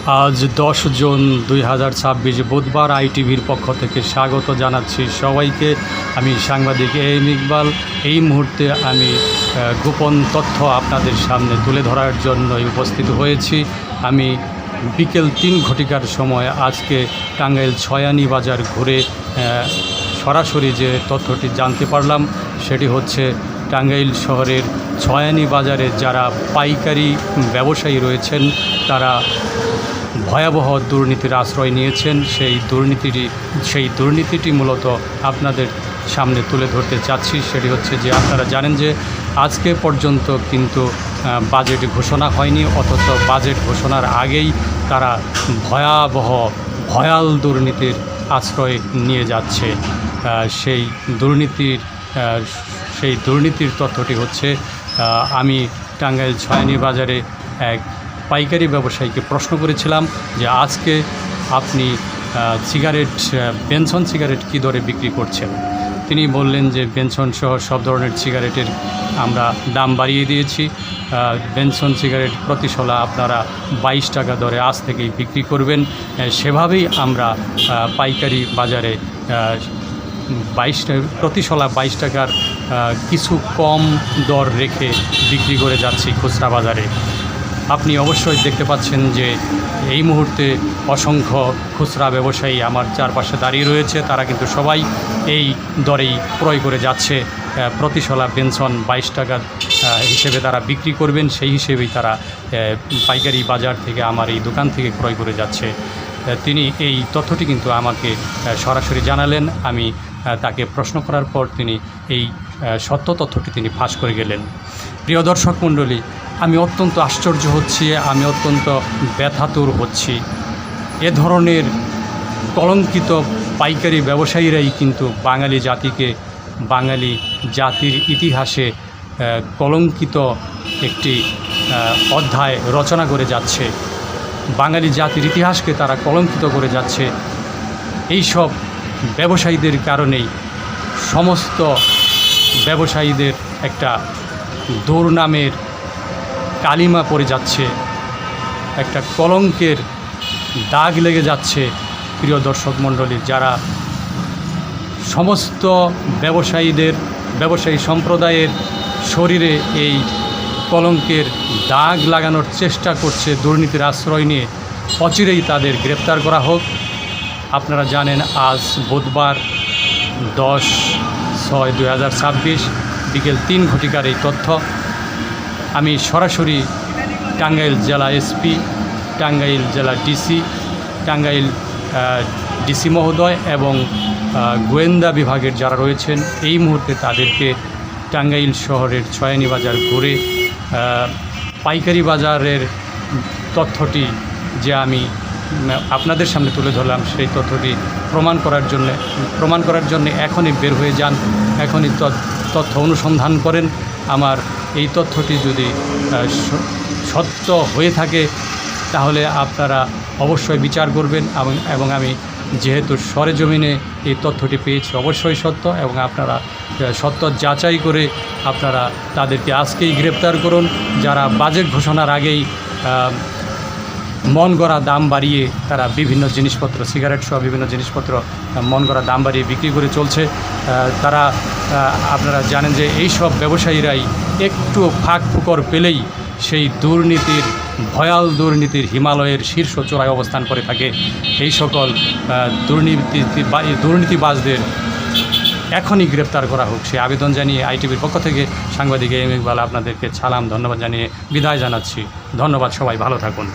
আজ 10 জুন 2026 বুধবার আইটিভির পক্ষ থেকে স্বাগত জানাচ্ছি সবাইকে। আমি সাংবাদিক এম ইকবাল। এই মুহূর্তে আমি গোপন তথ্য আপনাদের সামনে তুলে ধরার জন্যই উপস্থিত হয়েছি। আমি বিকেল 3 ঘটিকার সময় আজকে টাঙ্গাইল ছয়ানি বাজার ঘুরে সরাসরি যে তথ্যটি জানতে পারলাম সেটি হচ্ছে টাঙ্গাইল শহরের ছয়ানি বাজারে যারা পাইকারি ব্যবসায়ী রয়েছেন তারা ভয়াবহ দুর্নীতির আশ্রয় নিয়েছেন। সেই দুর্নীতিটি মূলত আপনাদের সামনে তুলে ধরতে চাচ্ছি। সেটি হচ্ছে যে আপনারা জানেন যে আজকে পর্যন্ত কিন্তু বাজেট ঘোষণা হয়নি, অথচ বাজেট ঘোষণার আগেই তারা ভয়াল দুর্নীতির আশ্রয় নিয়ে যাচ্ছে। সেই দুর্নীতির তথ্যটি হচ্ছে আমি টাঙ্গাইল ছয়ানি বাজারে এক পাইকারি ব্যবসায়ীকে প্রশ্ন করেছিলাম যে আজকে আপনি বেনসন সিগারেট কী দরে বিক্রি করছেন। তিনি বললেন যে বেনসন সহ সব ধরনের সিগারেটের আমরা দাম বাড়িয়ে দিয়েছি। বেনসন সিগারেট প্রতি শলা আপনারা 22 টাকা দরে আজ থেকেই বিক্রি করবেন। সেভাবেই আমরা পাইকারি বাজারে প্রতি শলা 22 টাকার কিছু কম দর রেখে বিক্রি করে যাচ্ছি খুচরা বাজারে। আপনি অবশ্যই দেখতে পাচ্ছেন যে এই মুহূর্তে অসংখ্য খুচরা ব্যবসায়ী আমার চারপাশে দাঁড়িয়ে রয়েছে। তারা কিন্তু সবাই এই দরেই ক্রয় করে যাচ্ছে। প্রতি শলা বেনসন 22 টাকা হিসেবে তারা বিক্রি করবেন, সেই হিসেবেই তারা পাইকারি বাজার থেকে আমার এই দোকান থেকে ক্রয় করে যাচ্ছে। তিনি এই তথ্যটি কিন্তু আমাকে সরাসরি জানালেন। আমি তাকে প্রশ্ন করার পর তিনি এই সত্য তথ্যটি তিনি ফাঁস করে গেলেন। প্রিয় দর্শক মণ্ডলী, আমি অত্যন্ত আশ্চর্য হচ্ছি, আমি অত্যন্ত ব্যথাতুর হচ্ছি। এ ধরনের কলঙ্কিত পাইকারি ব্যবসায়ীরাই কিন্তু বাঙালি জাতির ইতিহাসে কলঙ্কিত একটি অধ্যায় রচনা করে যাচ্ছে। বাঙালি জাতির ইতিহাসকে তারা কলঙ্কিত করে যাচ্ছে। এই সব ব্যবসায়ীদের কারণেই সমস্ত ব্যবসায়ীদের একটা দুর্নামের কালিমা পড়ে যাচ্ছে, একটা কলঙ্কের দাগ লেগে যাচ্ছে। প্রিয় দর্শক মণ্ডলী, যারা সমস্ত ব্যবসায়ী সম্প্রদায়ের শরীরে এই কলঙ্কের দাগ লাগানোর চেষ্টা করছে দুর্নীতির আশ্রয় নিয়ে, অচিরেই তাদের গ্রেপ্তার করা হোক। আপনারা জানেন আজ বুধবার 10/6/2026 বিকেল 3 ঘটিকার এই তথ্য। আমি সরাসরি টাঙ্গাইল জেলা এসপি, টাঙ্গাইল জেলা টাঙ্গাইল ডিসি মহোদয় এবং গোয়েন্দা বিভাগের যারা রয়েছেন এই মুহূর্তে তাদেরকে টাঙ্গাইল শহরের ছয়ানি বাজার ঘুরে পাইকারি বাজারের তথ্যটি যে আমি আপনাদের সামনে তুলে ধরলাম সেই তথ্যটি প্রমাণ করার জন্য এখনই বের হয়ে যান, এখনই তথ্য অনুসন্ধান করেন। আমার এই তথ্যটি যদি সত্য হয়ে থাকে তাহলে আপনারা অবশ্যই বিচার করবেন এবং আমি যেহেতু সরেজমিনে এই তথ্যটি পেয়েছি অবশ্যই সত্য, এবং আপনারা সত্য যাচাই করে আপনারা তাদেরকে আজকেই গ্রেপ্তার করুন। যারা বাজেট ঘোষণার আগেই মন গড়া দাম বাড়িয়ে তারা বিভিন্ন জিনিসপত্র, সিগারেট সহ বিভিন্ন জিনিসপত্র মন গড়া দাম বাড়িয়ে বিক্রি করে চলছে, তারা আপনারা জানেন যে এই সব ব্যবসায়ীরাই একটু ফাঁক ফুকর পেলেই সেই ভয়াল দুর্নীতির হিমালয়ের শীর্ষ চূড়ায় অবস্থান করে থাকে। এই সকল দুর্নীতিবাজদের এখনই গ্রেপ্তার করা হোক সে আবেদন জানিয়ে আইটিভির পক্ষ থেকে সাংবাদিক এম ইকবাল আপনাদেরকে সালাম ধন্যবাদ জানিয়ে বিদায় জানাচ্ছি। ধন্যবাদ, সবাই ভালো থাকুন।